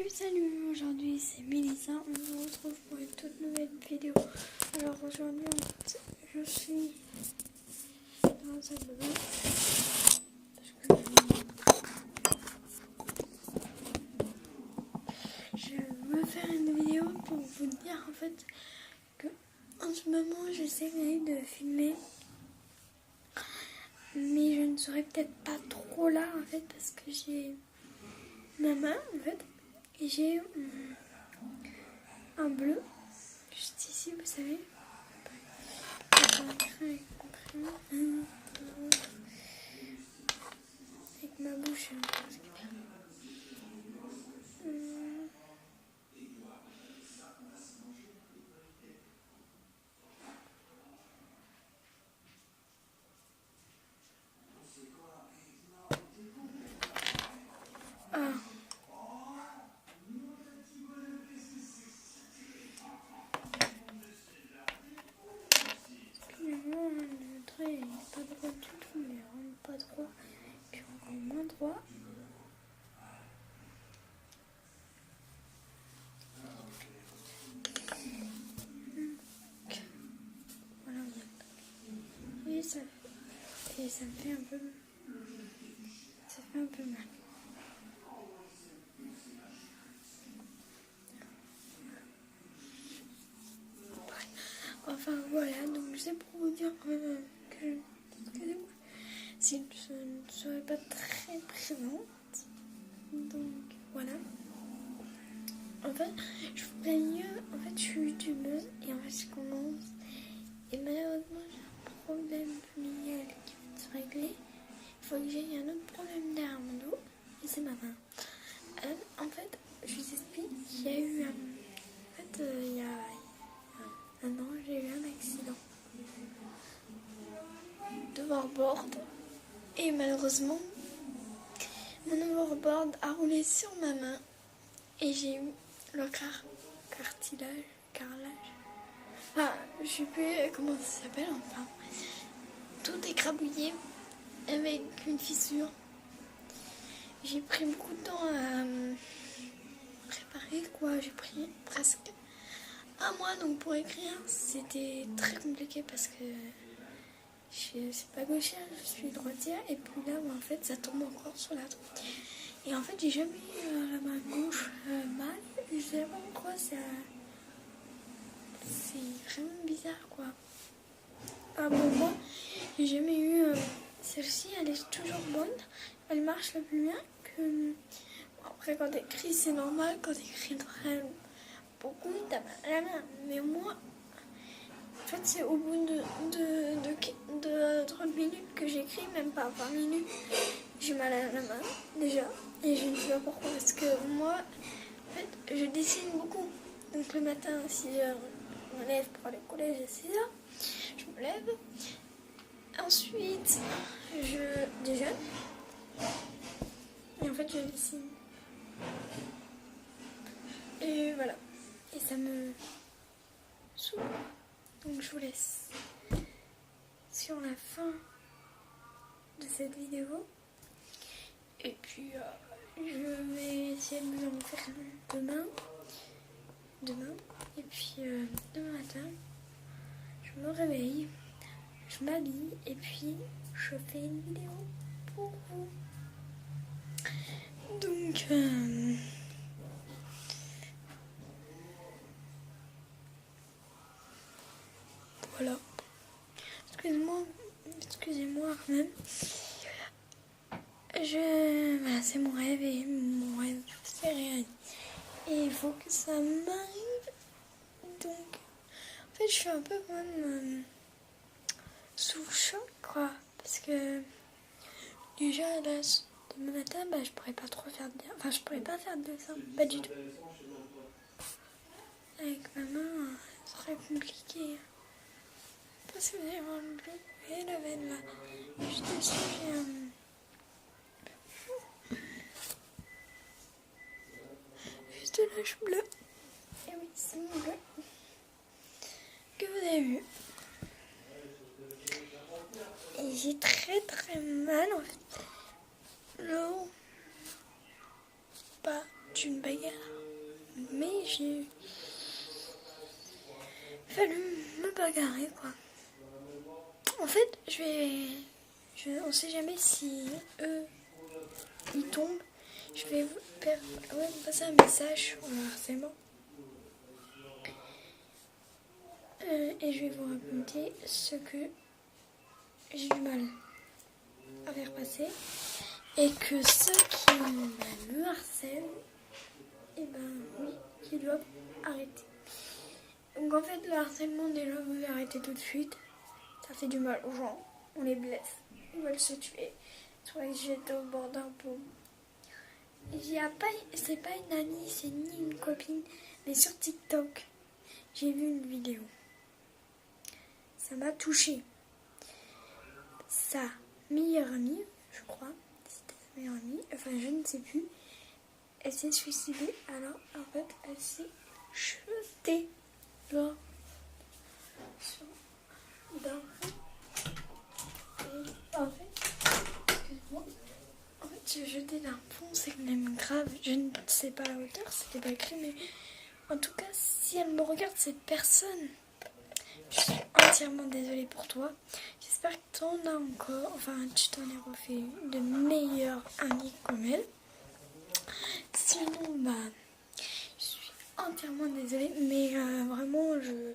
Salut, aujourd'hui c'est Mélissa, on se retrouve pour une toute nouvelle vidéo. Alors aujourd'hui en fait, je suis dans la salle de bain je veux faire une vidéo pour vous dire en fait que en ce moment j'essaie de filmer, mais je ne serai peut-être pas trop là en fait parce que j'ai ma main en fait et j'ai un bleu juste ici, vous savez. Avec ma bouche. Ah. Excusez-moi, le trait il n'est pas droit du tout, mais vraiment pas droit. Puis encore moins droit. Voilà, et ça me fait un peu. Ça fait un peu mal. Enfin voilà, donc c'est pour vous dire que excusez-moi, si je ne serais pas très présente. Donc voilà. En fait, je ferais mieux. En fait, je suis youtubeuse et en fait, je commence. Et malheureusement, j'ai un problème familial qui va se régler. Il faut que j'aie un autre problème derrière mon dos. Et c'est ma main. En fait, je vous explique, il y a eu il y a un an, j'ai eu un accident de overboard. Et malheureusement, mon overboard a roulé sur ma main. Et j'ai eu le carrelage. Enfin, je sais plus comment ça s'appelle, enfin. Tout écrabouillé avec une fissure. J'ai pris beaucoup de temps à réparer, quoi. J'ai pris presque un mois, donc pour écrire, c'était très compliqué parce que je suis pas gauchère, je suis droitière. Et puis là, en fait, ça tombe encore sur la droite. Et en fait, j'ai jamais eu la main gauche mal. Et je sais pas pourquoi, c'est vraiment bizarre, quoi. Ah bon, moi, j'ai jamais eu. Celle-ci, elle est toujours bonne. Elle marche le plus bien que. Bon, après, quand t'écris, c'est normal. Quand t'écris très beaucoup, t'as mal à la main. Mais moi, en fait, c'est au bout de 30 minutes que j'écris, même pas 20 minutes. J'ai mal à la main, déjà. Et je ne sais pas pourquoi. Parce que moi, en fait, je dessine beaucoup. Donc le matin, si je me lève pour aller au collège à 6 heures, je me lève. Ensuite, je déjeune. Et en fait, je dessine. Et voilà. Et ça me saoule. Donc, je vous laisse sur la fin de cette vidéo. Et puis, je vais essayer de vous en faire demain. Et puis, demain matin, je me réveille. Je m'habille et puis je fais une vidéo pour vous. Donc, voilà. Excusez-moi même. Voilà, c'est mon rêve et mon rêve s'est réalisé. Et il faut que ça m'arrive. Donc, en fait, je suis un peu quand même sous le choc, quoi. Parce que déjà, là, demain matin, je pourrais pas trop faire de dessin. Enfin, je pourrais pas faire de dessin. Pas du tout. Avec ma main, ce serait compliqué. Parce que vous allez voir le bleu et la veine là. Juste dessus, j'ai juste là, je suis bleu. Et oui, c'est mon bleu que vous avez vu. Et j'ai très mal en fait. Le haut, pas d'une bagarre. Mais j'ai fallu me bagarrer, quoi. En fait, on sait jamais si eux, ils tombent. Je vais vous passer un message sur le harcèlement. Et je vais vous raconter ce que j'ai du mal à faire passer. Et que ceux qui me harcèlent, et oui, qui doivent arrêter. Donc en fait, le harcèlement, déjà, vous arrêtez tout de suite. Ça fait du mal aux gens. On les blesse. Ils veulent se tuer. Soit ils se jettent au bord d'un pont. C'est pas une amie, c'est ni une copine. Mais sur TikTok, j'ai vu une vidéo. Ça m'a touchée. Sa meilleure amie, je crois, c'était sa meilleure amie, enfin je ne sais plus, elle s'est suicidée, alors en fait elle s'est jetée genre sur d'un pont. Et en fait, excuse-moi, en fait se jeter d'un pont c'est quand même grave, je ne sais pas la hauteur, c'était pas écrit, mais en tout cas si elle me regarde cette personne, je suis entièrement désolée pour toi. J'espère que t'en as encore, enfin tu t'en es refait de meilleures amies comme elle. Sinon, je suis entièrement désolée, mais vraiment, je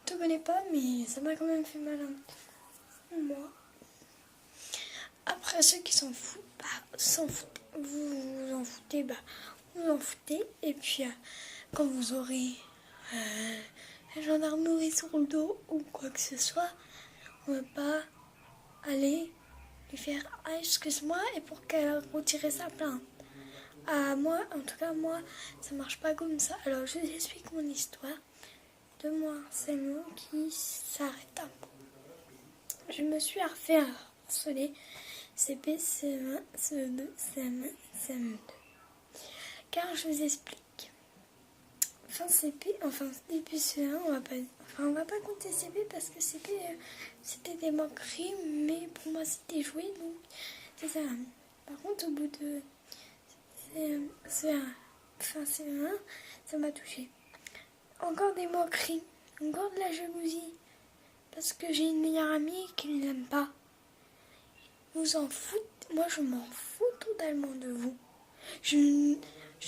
te connais pas, mais ça m'a quand même fait mal un peu. Moi. Après, ceux qui s'en foutent, vous vous en foutez, vous en foutez. Et puis, quand vous aurez la gendarmerie sur le dos ou quoi que ce soit, on va pas aller lui faire « Ah, excuse-moi » et pour qu'elle retire sa plainte. Moi, en tout cas, moi, ça marche pas comme ça. Alors, je vous explique mon histoire de mon harcèlement qui s'arrête un peu. Je me suis fait harceler CP, CM1, CE2, CM1, CM2. Car je vous explique. Début CE1, on va pas compter CP parce que CP, c'était des moqueries, mais pour moi, c'était joué, donc c'est ça. Par contre, au bout de CE1, ça m'a touché. Encore des moqueries, encore de la jalousie, parce que j'ai une meilleure amie qui ne l'aime pas. Vous en foutez, moi je m'en fous totalement de vous. Je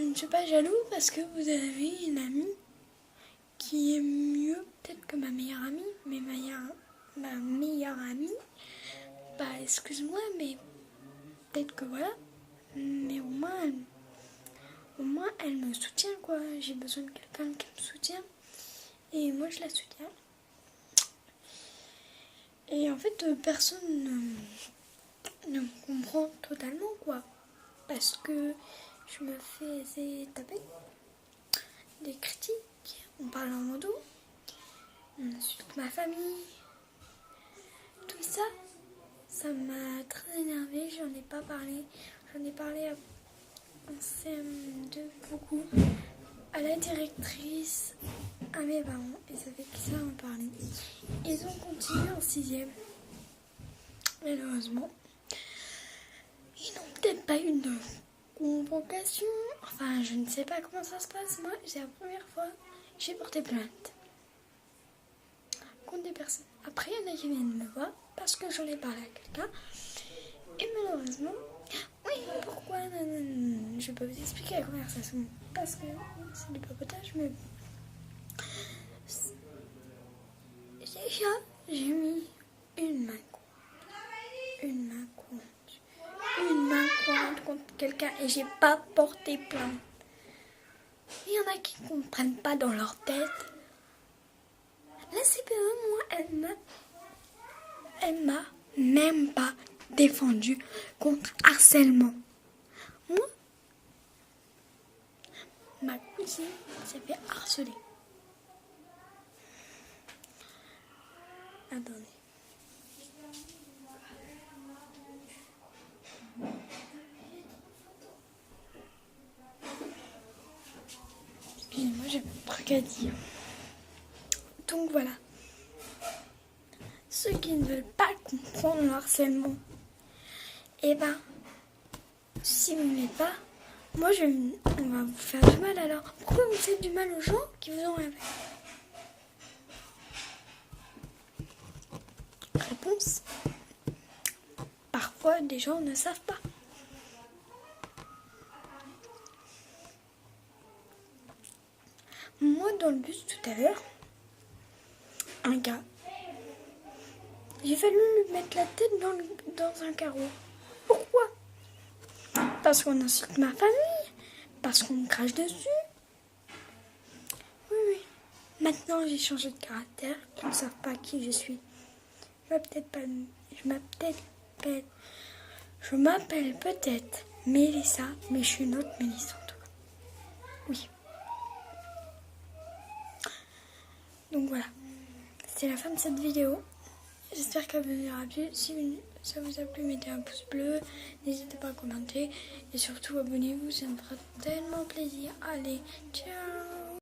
ne suis pas jaloux parce que vous avez une amie qui est mieux peut-être que ma meilleure amie, mais ma meilleure amie, excuse-moi, mais peut-être que voilà, mais au moins elle me soutient, quoi. J'ai besoin de quelqu'un qui me soutient et moi je la soutiens. Et en fait, personne ne me comprend totalement, quoi, parce que je me fais taper des critiques, on parle en mon dos, on insulte ma famille, tout ça, ça m'a très énervée. J'en ai pas parlé, j'en ai parlé en CM2 beaucoup, à la directrice, à mes parents, et ça fait que ça en parler. Ils ont continué en 6e. Malheureusement, ils n'ont peut-être pas eu de convocation. Enfin, je ne sais pas comment ça se passe. Moi, c'est la première fois que j'ai porté plainte contre des personnes. Après, il y en a qui viennent me voir parce que j'en ai parlé à quelqu'un. Et malheureusement, oui, pourquoi je peux vous expliquer la conversation parce que c'est du papotage, mais déjà, j'ai mis une main contre quelqu'un et j'ai pas porté plainte. Il y en a qui ne comprennent pas dans leur tête. La CPE, moi, elle m'a même pas défendue contre harcèlement. Moi, ma cousine s'est fait harceler. Attendez. Excusez-moi, j'ai pas de truc à dire. Donc voilà. Ceux qui ne veulent pas comprendre le harcèlement, si vous ne voulez pas, Moi, on va vous faire du mal alors. Pourquoi vous faites du mal aux gens qui vous ont rien fait? Réponse. Parfois, des gens ne savent pas. Moi, dans le bus tout à l'heure, un gars, j'ai fallu lui mettre la tête dans un carreau. Pourquoi? Parce qu'on insulte ma famille, parce qu'on me crache dessus. Oui, oui. Maintenant, j'ai changé de caractère. Ils ne savent pas qui je suis. Je m'appelle peut-être Mélissa, mais je suis une autre Mélissa en tout cas. Oui. Donc voilà. C'est la fin de cette vidéo. J'espère qu'elle vous aura plu. Si ça vous a plu, mettez un pouce bleu. N'hésitez pas à commenter. Et surtout, abonnez-vous, ça me fera tellement plaisir. Allez, ciao!